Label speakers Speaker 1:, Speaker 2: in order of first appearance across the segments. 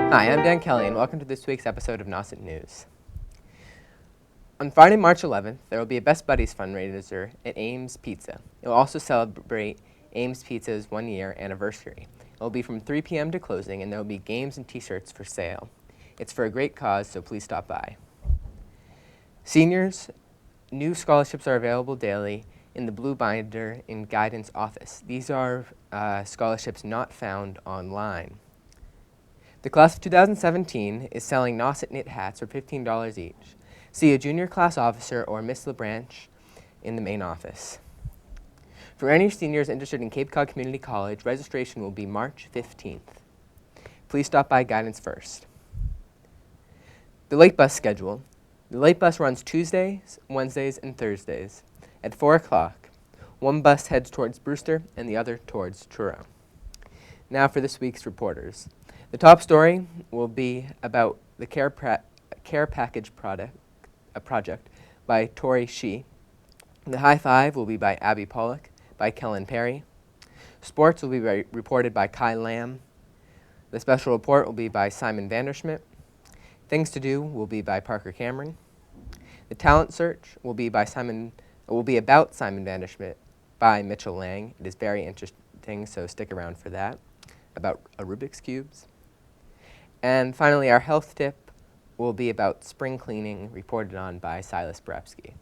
Speaker 1: Hi, I'm Dan Kelly, and welcome to this week's episode of Nauset News. On Friday, March 11th, there will be a Best Buddies fundraiser at Ames Pizza. It will also celebrate Ames Pizza's one-year anniversary. It will be from 3 p.m. to closing, and there will be games and t-shirts for sale. It's for a great cause, so please stop by. Seniors, new scholarships are available daily in the blue binder in Guidance Office. These are scholarships not found online. The class of 2017 is selling Nauset knit hats for $15 each. See a junior class officer or Miss LeBranch in the main office. For any seniors interested in Cape Cod Community College, registration will be March 15th. Please stop by Guidance first. The late bus schedule. The late bus runs Tuesdays, Wednesdays, and Thursdays. At 4 o'clock, one bus heads towards Brewster and the other towards Truro. Now for this week's reporters. The top story will be about the Care Package project by Tori Shee. The High Five will be by Abby Pollock, by Kellen Perry. Sports will be reported by Kai Lamb. The special report will be by Simon Vanderschmidt. Things to Do will be by Parker Cameron. The Talent Search will be about Simon Vanderschmidt by Mitchell Lang. It is very interesting, so stick around for that, about a Rubik's Cubes. And finally, our health tip will be about spring cleaning, reported on by Silas Brepsky.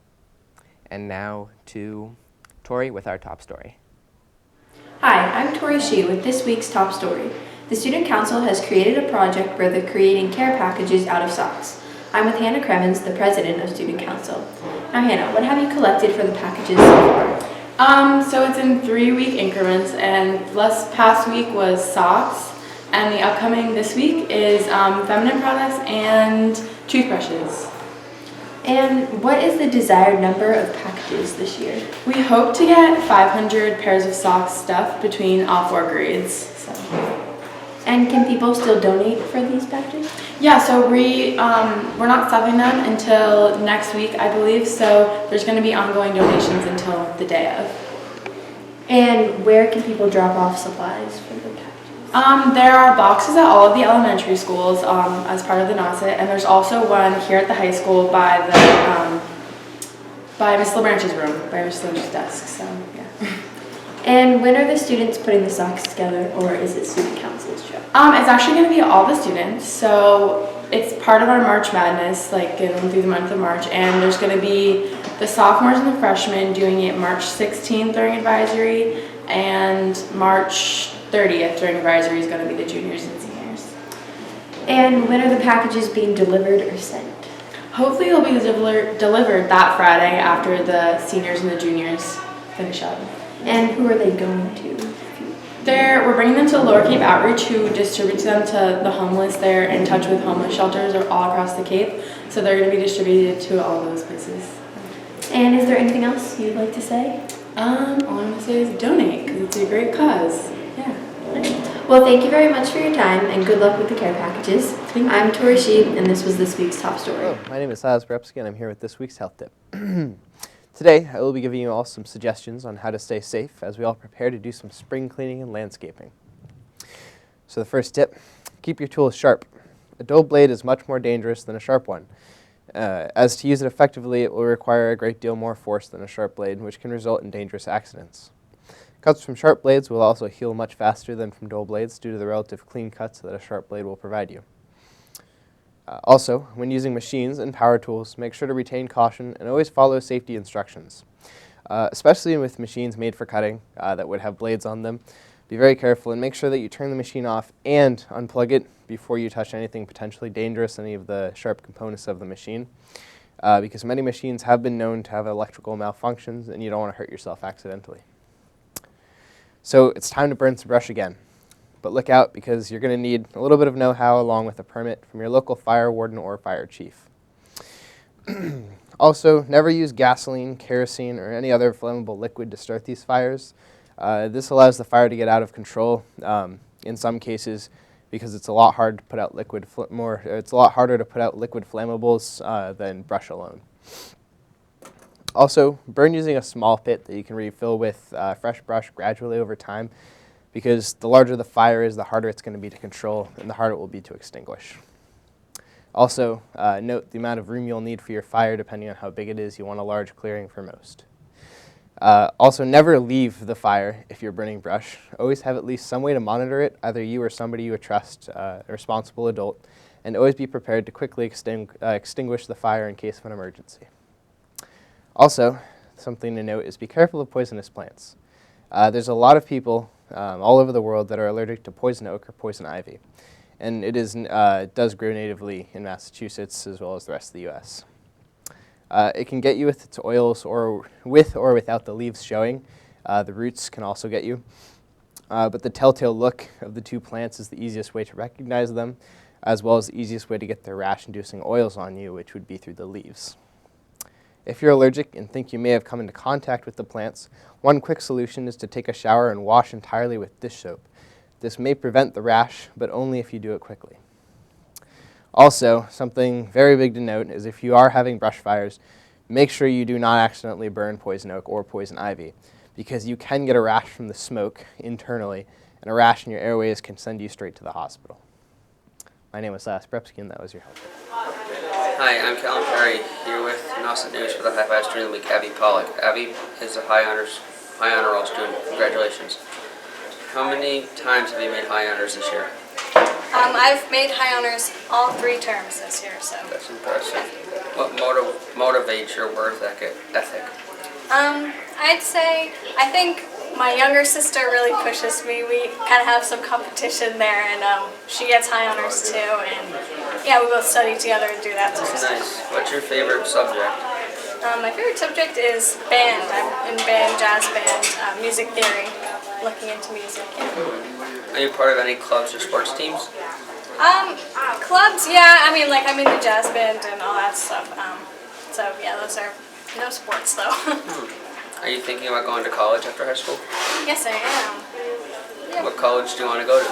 Speaker 1: And now to Tori with our top story.
Speaker 2: Hi, I'm Tori Shee with this week's top story. The Student Council has created a project where they're creating care packages out of socks. I'm with Hannah Cremens, the president of Student Council. Now Hannah, what have you collected for the packages so far?
Speaker 3: So it's in 3-week increments, and last past week was socks, and the upcoming this week is feminine products and toothbrushes.
Speaker 2: And what is the desired number of packages this year?
Speaker 3: We hope to get 500 pairs of socks stuffed between all 4 grades. So.
Speaker 2: And can people still donate for these packages?
Speaker 3: Yeah, so we're not stuffing them until next week, I believe, so there's going to be ongoing donations until the day of.
Speaker 2: And where can people drop off supplies for the packages?
Speaker 3: There are boxes at all of the elementary schools as part of the Nauset, and there's also one here at the high school by Miss LeBranch's room, by Miss LeBranch's desk. So yeah.
Speaker 2: And when are the students putting the socks together, or is it Student Council's job?
Speaker 3: It's actually going to be all the students, so it's part of our March Madness, like going through the month of March, and there's going to be the sophomores and the freshmen doing it March 16th during advisory, and March 30th during advisory is going to be the juniors and seniors.
Speaker 2: And when are the packages being delivered or sent?
Speaker 3: Hopefully they'll be delivered that Friday after the seniors and the juniors finish up.
Speaker 2: And who are they going to?
Speaker 3: We're bringing them to Lower Cape Outreach, who distributes them to the homeless. They're in touch with homeless shelters all across the Cape, so they're going to be distributed to all those places.
Speaker 2: And is there anything else you'd like to say?
Speaker 3: All I'm going to say is donate, because it's a great cause. Yeah.
Speaker 2: Well, thank you very much for your time, and good luck with the care packages. I'm Tori Shee, and this was this week's top story.
Speaker 1: Hello, my name is Silas Brepsky, and I'm here with this week's health tip. Today, I will be giving you all some suggestions on how to stay safe as we all prepare to do some spring cleaning and landscaping. So the first tip, keep your tools sharp. A dull blade is much more dangerous than a sharp one. As to use it effectively, it will require a great deal more force than a sharp blade, which can result in dangerous accidents. Cuts from sharp blades will also heal much faster than from dull blades due to the relative clean cuts that a sharp blade will provide you. Also, when using machines and power tools, make sure to retain caution and always follow safety instructions. Especially with machines made for cutting that would have blades on them, be very careful and make sure that you turn the machine off and unplug it before you touch anything potentially dangerous, any of the sharp components of the machine, because many machines have been known to have electrical malfunctions and you don't want to hurt yourself accidentally. So it's time to burn some brush again. But look out, because you're going to need a little bit of know-how along with a permit from your local fire warden or fire chief. Also, never use gasoline, kerosene, or any other flammable liquid to start these fires. This allows the fire to get out of control in some cases, because it's a lot hard to put out it's a lot harder to put out liquid flammables than brush alone. Also, burn using a small pit that you can refill with fresh brush gradually over time, because the larger the fire is, the harder it's going to be to control, and the harder it will be to extinguish. Also, note the amount of room you'll need for your fire depending on how big it is. You want a large clearing for most. Also, never leave the fire if you're burning brush. Always have at least some way to monitor it, either you or somebody you would trust, a responsible adult, and always be prepared to quickly extinguish the fire in case of an emergency. Also, something to note is be careful of poisonous plants. There's a lot of people all over the world that are allergic to poison oak or poison ivy, and it does grow natively in Massachusetts as well as the rest of the U.S. It can get you with its oils or with or without the leaves showing. The roots can also get you. But the telltale look of the two plants is the easiest way to recognize them, as well as the easiest way to get their rash-inducing oils on you, which would be through the leaves. If you're allergic and think you may have come into contact with the plants, one quick solution is to take a shower and wash entirely with dish soap. This may prevent the rash, but only if you do it quickly. Also, something very big to note is if you are having brush fires, make sure you do not accidentally burn poison oak or poison ivy, because you can get a rash from the smoke internally, and a rash in your airways can send you straight to the hospital. My name is Silas Prepsky, and that was your help.
Speaker 4: Hi, I'm Callum Perry, here with Nauset News for the High Five Student of the Week, Abby Pollock. Abby is a high honor roll student. Congratulations. How many times have you made high honors this year?
Speaker 5: I've made high honors all 3 terms this year, so.
Speaker 4: That's impressive. What motivates your work ethic?
Speaker 5: I'd say, I think my younger sister really pushes me. We kind of have some competition there, and she gets high honors too, and yeah, we both study together and do that sort of
Speaker 4: That's
Speaker 5: stuff.
Speaker 4: nice. What's your favorite subject?
Speaker 5: My favorite subject is band. I'm in band, jazz band, music theory, looking into music. Yeah.
Speaker 4: Are you part of any clubs or sports teams?
Speaker 5: Clubs, yeah, I mean, like, I'm in the jazz band and all that stuff. So, yeah, those are no sports, though.
Speaker 4: Are you thinking about going to college after high school?
Speaker 5: Yes, I am. Yeah.
Speaker 4: What college do you want to go to?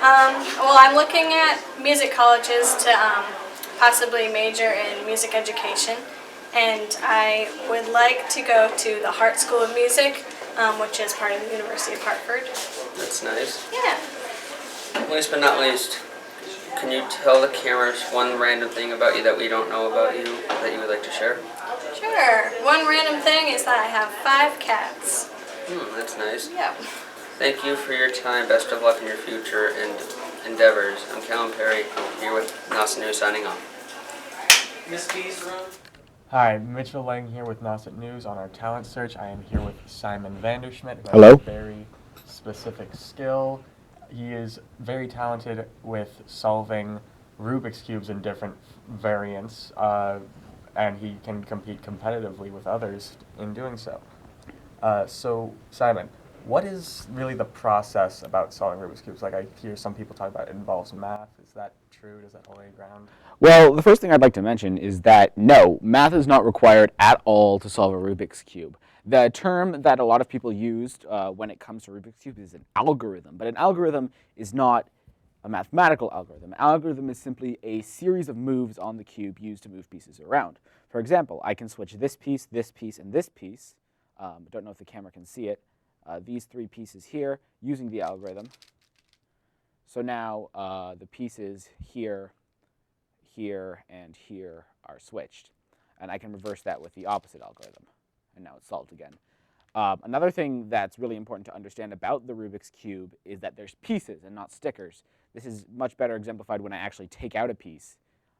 Speaker 5: Well, I'm looking at music colleges to possibly major in music education. And I would like to go to the Hart School of Music, which is part of the University of Hartford.
Speaker 4: That's nice.
Speaker 5: Yeah.
Speaker 4: Last but not least, can you tell the cameras one random thing about you that we don't know about you that you would like to share?
Speaker 5: Sure. One random thing is that I have 5 cats.
Speaker 4: That's nice.
Speaker 5: Yep.
Speaker 4: Thank you for your time. Best of luck in your future and endeavors. I'm Callum Perry, here with Nauset News, signing off. Miss B's room.
Speaker 6: Hi, Mitchell Lang here with Nauset News. On our talent search, I am here with Simon Vanderschmidt, who
Speaker 7: Hello.
Speaker 6: has a very specific skill. He is very talented with solving Rubik's Cubes in different variants, and he can compete competitively with others in doing so. So, Simon, what is really the process about solving Rubik's Cubes? Like, I hear some people talk about it involves math. Is that true? Does that hold any ground?
Speaker 7: Well, the first thing I'd like to mention is that no, math is not required at all to solve a Rubik's Cube. The term that a lot of people used when it comes to Rubik's Cube is an algorithm, but an algorithm is not a mathematical algorithm. An algorithm is simply a series of moves on the cube used to move pieces around. For example, I can switch this piece, and this piece. I don't know if the camera can see it. These 3 pieces here using the algorithm. So now the pieces here, here, and here are switched. And I can reverse that with the opposite algorithm. And now it's solved again. Another thing that's really important to understand about the Rubik's Cube is that there's pieces and not stickers. This is much better exemplified when I actually take out a piece.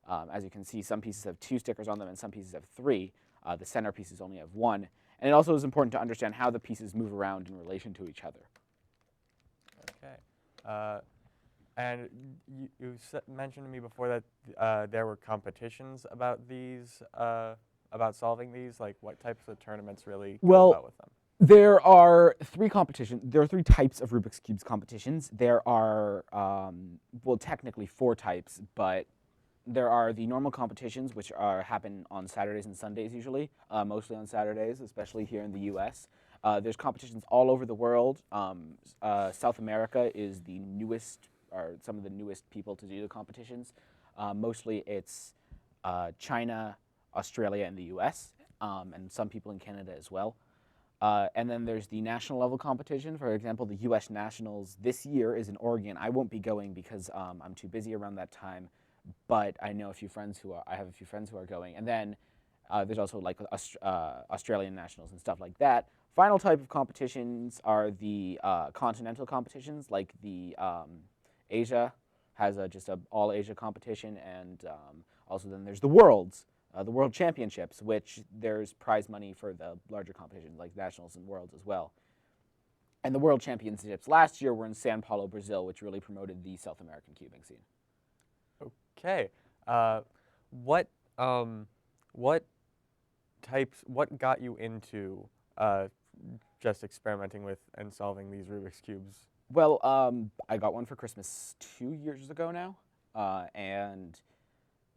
Speaker 7: As you can see, some pieces have 2 stickers on them and some pieces have 3. The center pieces only have 1. And it also is important to understand how the pieces move around in relation to each other.
Speaker 6: Okay. And you mentioned to me before that there were competitions about these, about solving these. Like, what types of tournaments really go about with them?
Speaker 7: There are 3 competitions. There are 3 types of Rubik's Cubes competitions. There are, well, technically 4 types, but there are the normal competitions, which happen on Saturdays and Sundays usually, mostly on Saturdays, especially here in the U.S. There's competitions all over the world. South America is the newest, or some of the newest people to do the competitions. Mostly it's China, Australia, and the U.S., and some people in Canada as well. And then there's the national level competition. For example, the U.S. Nationals this year is in Oregon. I won't be going because I'm too busy around that time, but I know a few friends who are. I have a few friends who are going. And then there's also like Australian Nationals and stuff like that. Final type of competitions are the continental competitions, like the Asia has just a all Asia competition, and also then there's the Worlds. The World Championships, which there's prize money for the larger competitions like Nationals and Worlds as well. And the World Championships last year were in Sao Paulo, Brazil, which really promoted the South American cubing scene.
Speaker 6: Okay. What what what got you into just experimenting with and solving these Rubik's cubes?
Speaker 7: Well, I got one for Christmas 2 years ago now, and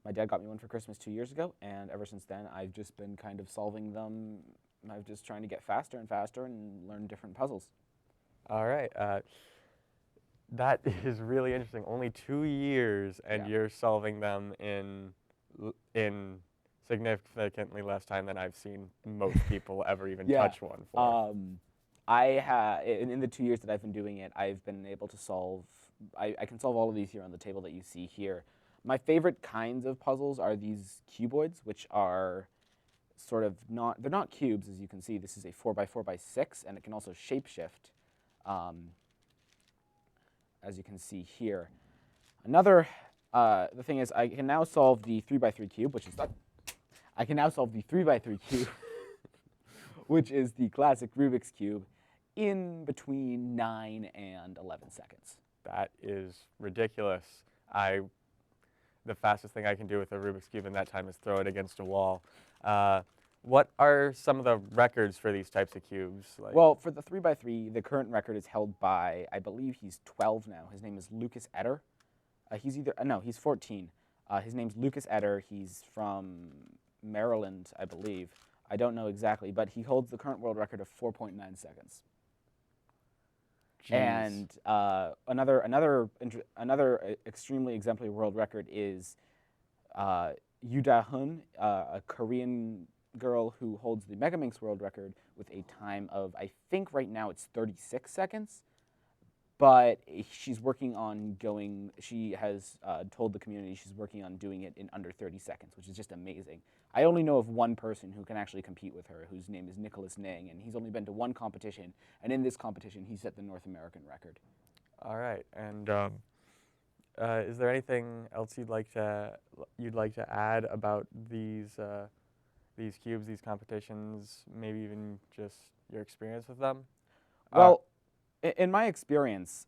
Speaker 7: my dad got me one for Christmas 2 years ago, and ever since then, I've just been kind of solving them. I'm just trying to get faster and faster and learn different puzzles.
Speaker 6: All right. That is really interesting. Only 2 years, and
Speaker 7: Yeah.
Speaker 6: you're solving them in significantly less time than I've seen most people ever even touch one for.
Speaker 7: In the 2 years that I've been doing it, I've been able to solve. I can solve all of these here on the table that you see here. My favorite kinds of puzzles are these cuboids, which are sort of they're not cubes, as you can see. This is a 4x4x6, and it can also shapeshift, as you can see here. The thing is, I can now solve the 3x3 cube, which is I can now solve the 3x3 cube, which is the classic Rubik's Cube, in between 9 and 11 seconds.
Speaker 6: That is ridiculous. The fastest thing I can do with a Rubik's Cube in that time is throw it against a wall. What are some of the records for these types of cubes?
Speaker 7: Well, for the 3x3, the current record is held by, I believe he's 12 now. His name is Lucas Etter. He's 14. His name's Lucas Etter. He's from Maryland, I believe. I don't know exactly, but he holds the current world record of 4.9 seconds.
Speaker 6: Jeez.
Speaker 7: And another extremely exemplary world record is Yoo Da-hun, a Korean girl who holds the Megaminx world record with a time of, I think right now it's 36 seconds. But she's working on she has told the community she's working on doing it in under 30 seconds, which is just amazing. I only know of one person who can actually compete with her, whose name is Nicholas Nang, and he's only been to one competition, and in this competition he set the North American record.
Speaker 6: All right, and is there anything else you'd like to add about these cubes, these competitions, maybe even just your experience with them?
Speaker 7: Well, in my experience,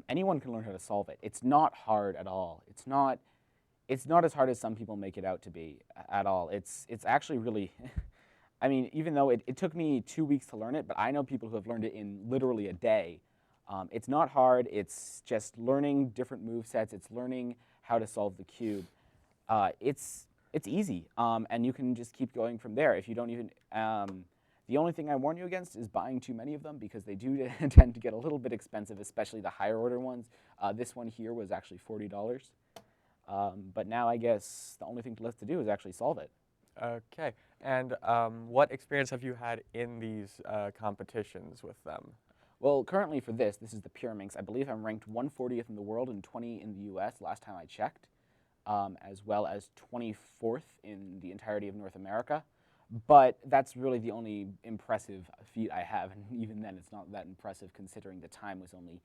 Speaker 7: anyone can learn how to solve it. It's not hard at all. It's not as hard as some people make it out to be at all. It's actually really, I mean, even though it took me 2 weeks to learn it, but I know people who have learned it in literally a day. It's not hard. It's just learning different move sets. It's learning how to solve the cube. It's easy, and you can just keep going from there. If you don't even, the only thing I warn you against is buying too many of them, because they do tend to get a little bit expensive, especially the higher order ones. This one here was actually $40. But now I guess the only thing left to do is actually solve it.
Speaker 6: Okay, and what experience have you had in these competitions with them?
Speaker 7: Well, currently for this is the Pyraminx. I believe I'm ranked 140th in the world and 20 in the US last time I checked, as well as 24th in the entirety of North America. But that's really the only impressive feat I have, and even then it's not that impressive considering the time was only,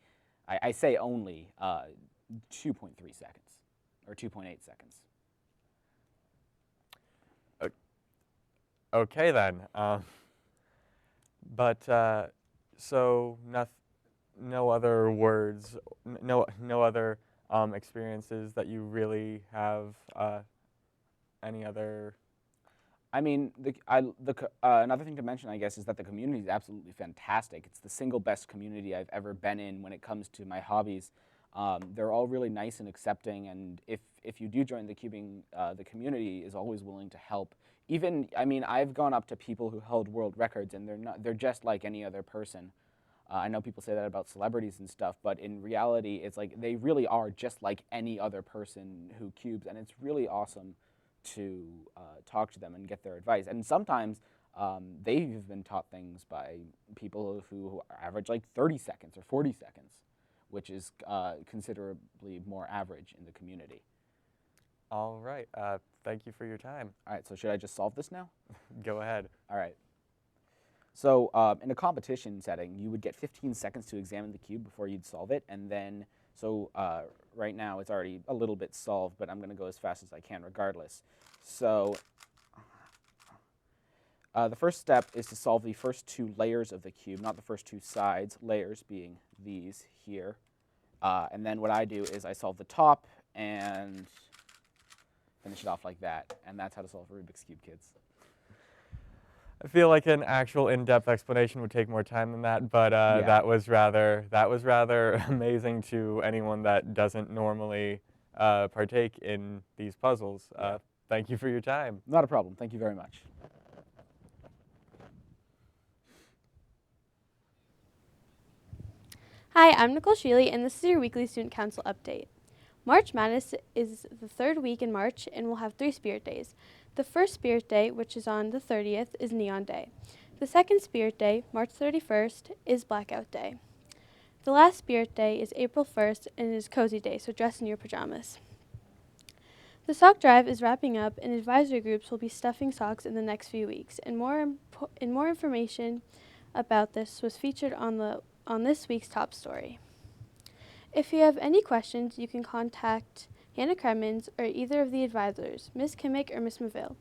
Speaker 7: I say only, 2.3 seconds, or 2.8 seconds.
Speaker 6: Okay then, so no other words, no other experiences that you really have, any other?
Speaker 7: I mean, another thing to mention, I guess, is that the community is absolutely fantastic. It's the single best community I've ever been in when it comes to my hobbies. They're all really nice and accepting, and if you do join the cubing, the community is always willing to help. Even, I mean, I've gone up to people who held world records, and they're just like any other person. I know people say that about celebrities and stuff, but in reality, it's like they really are just like any other person who cubes, and it's really awesome to talk to them and get their advice. And sometimes They've been taught things by people who average like 30 seconds or 40 seconds, which is considerably more average in the community.
Speaker 6: All right. Thank you for your time.
Speaker 7: All right, so should I just solve this now?
Speaker 6: Go ahead.
Speaker 7: All right. So in a competition setting, you would get 15 seconds to examine the cube before you'd solve it, and then, so right now it's already a little bit solved, but I'm going to go as fast as I can regardless. So the first step is to solve the first two layers of the cube, not the first two sides, layers being these here. And then what I do is I solve the top and finish it off like that, and that's how to solve a Rubik's Cube, kids.
Speaker 6: I feel like an actual in-depth explanation would take more time than that, but
Speaker 7: Yeah.
Speaker 6: that was rather amazing to anyone that doesn't normally partake in these puzzles. Thank you for your time.
Speaker 7: Not a problem. Thank you very much.
Speaker 8: Hi, I'm Nicole Sheely, and this is your weekly Student Council update. March Madness is the third week in March, and we'll have 3 Spirit Days. The first Spirit Day, which is on the 30th, is Neon Day. The second Spirit Day, March 31st, is Blackout Day. The last Spirit Day is April 1st, and it is Cozy Day, so dress in your pajamas. The sock drive is wrapping up, and advisory groups will be stuffing socks in the next few weeks. And more information about this was featured on this week's top story. If you have any questions, you can contact Hannah Kremens or either of the advisors, Ms. Kimmick or Ms. Maville.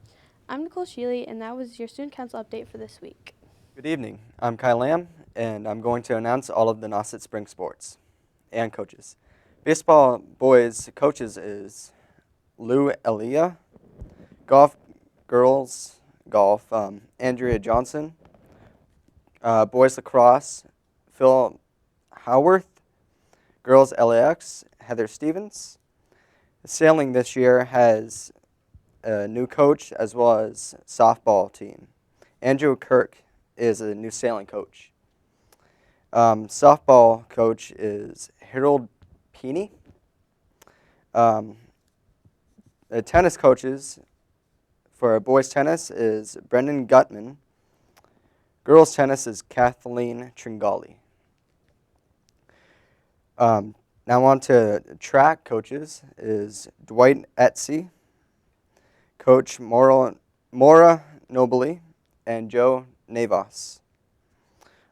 Speaker 8: I'm Nicole Sheely, and that was your Student Council update for this week.
Speaker 9: Good evening. I'm Kyle Lamb, and I'm going to announce all of the Nauset spring sports and coaches. Baseball boys coaches is Lou Elia. Golf girls golf, Andrea Johnson. Boys lacrosse, Phil Howarth. Girls LAX, Heather Stevens. Sailing this year has a new coach as well as softball team. Andrew Kirk is a new sailing coach. Softball coach is Harold Peeney. The tennis coaches for boys tennis is Brendan Gutman. Girls tennis is Kathleen Tringali. Now on to track coaches is Dwight Etsy, Coach Maura Nobili, and Joe Navas.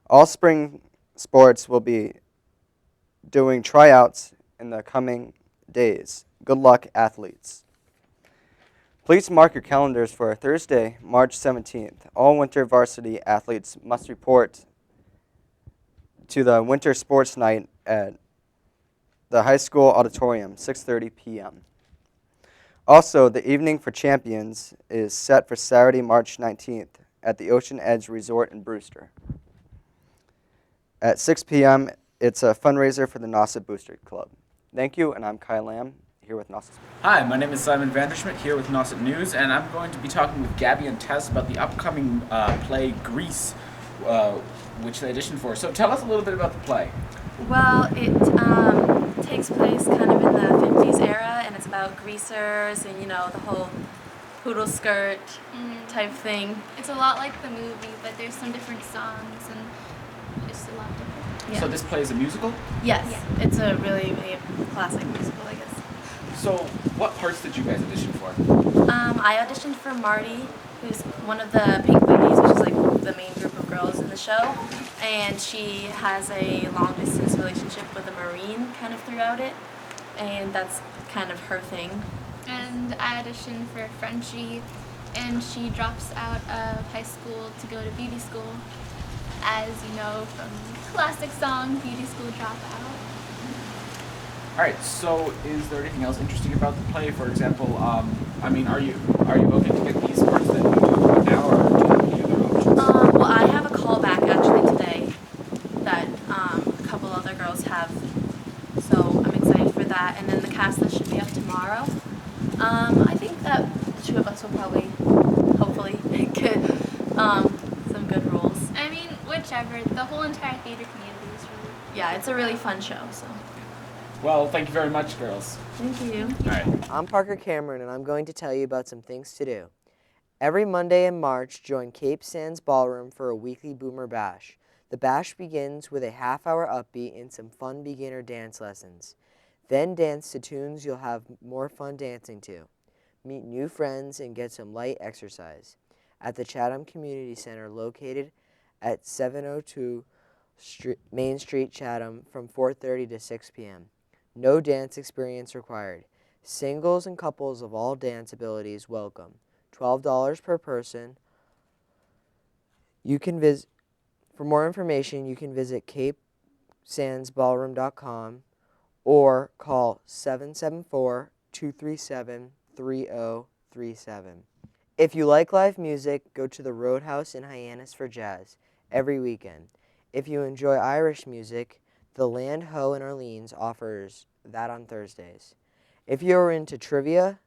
Speaker 9: All spring sports will be doing tryouts in the coming days. Good luck, athletes. Please mark your calendars for Thursday, March 17th. All winter varsity athletes must report to the winter sports night at the high school auditorium, 6:30 p.m. Also, the evening for champions is set for Saturday, March 19th at the Ocean Edge Resort in Brewster. At 6 p.m., it's a fundraiser for the Nauset Booster Club. Thank you, and I'm Kyle Lamb, here with Nauset.
Speaker 7: Hi, my name is Simon Vanderschmidt, here with Nauset News, and I'm going to be talking with Gabby and Tess about the upcoming play Grease, which they auditioned for. So tell us a little bit about the play.
Speaker 10: Well, it takes place kind of in the 50s era, and it's about greasers and, the whole poodle skirt type thing.
Speaker 11: It's a lot like the movie, but there's some different songs and just a lot different.
Speaker 10: Yeah.
Speaker 7: So this play is a musical?
Speaker 10: Yes, it's a really classic musical, I guess.
Speaker 7: So what parts did you guys audition for?
Speaker 10: I auditioned for Marty, who's one of the Pink Ladies, which is like the main group of girls in the show, and she has a long-distance relationship with a Marine kind of throughout it, and that's kind of her thing.
Speaker 11: And I auditioned for Frenchie, and she drops out of high school to go to beauty school. As you know from the classic song, Beauty School Dropout.
Speaker 7: All right. So, is there anything else interesting about the play? For example, are you okay to get these parts that you do right now, or do you have any other options?
Speaker 10: Well, I have a callback actually today that a couple other girls have, so I'm excited for that. And then the cast list should be up tomorrow. I think that the two of us will probably, hopefully, get some good roles.
Speaker 11: I mean, whichever. The whole entire theater community is really...
Speaker 10: Yeah, it's a really fun show, so.
Speaker 7: Well, thank you very much, girls.
Speaker 10: Thank you.
Speaker 7: All right.
Speaker 12: I'm Parker Cameron, and I'm going to tell you about some things to do. Every Monday in March, join Cape Sands Ballroom for a weekly Boomer Bash. The bash begins with a half-hour upbeat and some fun beginner dance lessons. Then dance to tunes you'll have more fun dancing to. Meet new friends and get some light exercise at the Chatham Community Center located at 702 Main Street, Chatham from 4:30 to 6 p.m. No dance experience required. Singles and couples of all dance abilities welcome. $12 per person. You can visit. For more information, you can visit capesandsballroom.com or call 774-237-3037. If you like live music, go to the Roadhouse in Hyannis for jazz every weekend. If you enjoy Irish music, the Land Ho in Orleans offers that on Thursdays. If you are into trivia,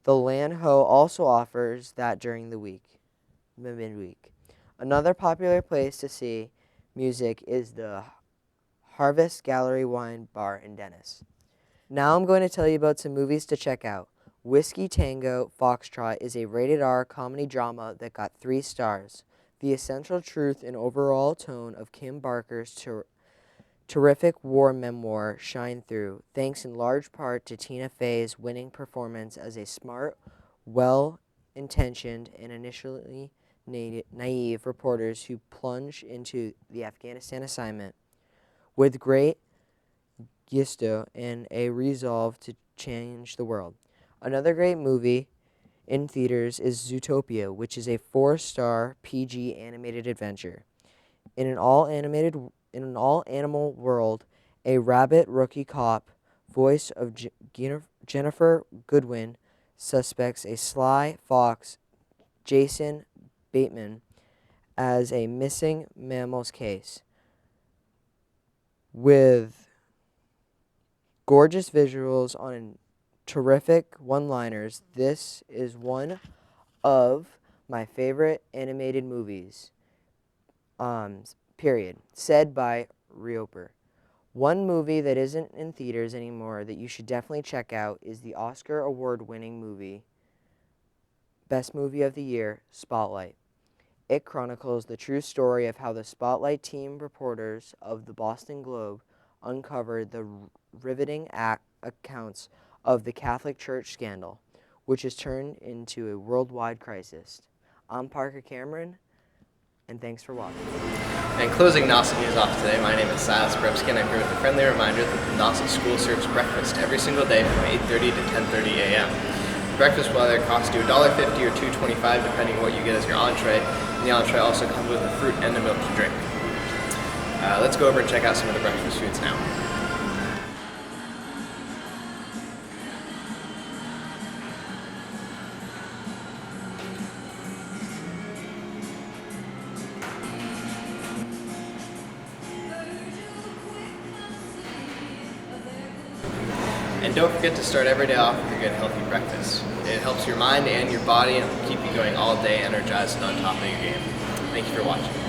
Speaker 12: the Land Ho also offers that during the midweek. Another popular place to see music is the Harvest Gallery Wine Bar in Dennis. Now I'm going to tell you about some movies to check out. Whiskey Tango Foxtrot is a rated-R comedy drama that got 3 stars. The essential truth and overall tone of Kim Barker's terrific war memoir shine through, thanks in large part to Tina Fey's winning performance as a smart, well-intentioned, and initially naive reporters who plunge into the Afghanistan assignment with great gusto and a resolve to change the world. Another great movie in theaters is Zootopia, which is a 4-star PG animated adventure. In an all-animal world, a rabbit rookie cop, voice of Jennifer Goodwin, suspects a sly fox, Jason Bateman, as a missing mammals case. With gorgeous visuals on terrific one-liners, this is one of my favorite animated movies, period, said by Rioper. One movie that isn't in theaters anymore that you should definitely check out is the Oscar award-winning movie, Best Movie of the Year, Spotlight. It chronicles the true story of how the Spotlight team reporters of the Boston Globe uncovered the riveting accounts of the Catholic Church scandal, which has turned into a worldwide crisis. I'm Parker Cameron, and thanks for watching.
Speaker 1: And closing Nauset News off today, my name is Silas Bremsky, and I'm here with a friendly reminder that the Nauset School serves breakfast every single day from 8:30 to 10:30 a.m. Breakfast will either cost you $1.50 or $2.25 depending on what you get as your entree, and the entree also comes with a fruit and a milk to drink. Let's go over and check out some of the breakfast foods now. And don't forget to start every day off with a good healthy breakfast. It helps your mind and your body and keep you going all day energized and on top of your game. Thank you for watching.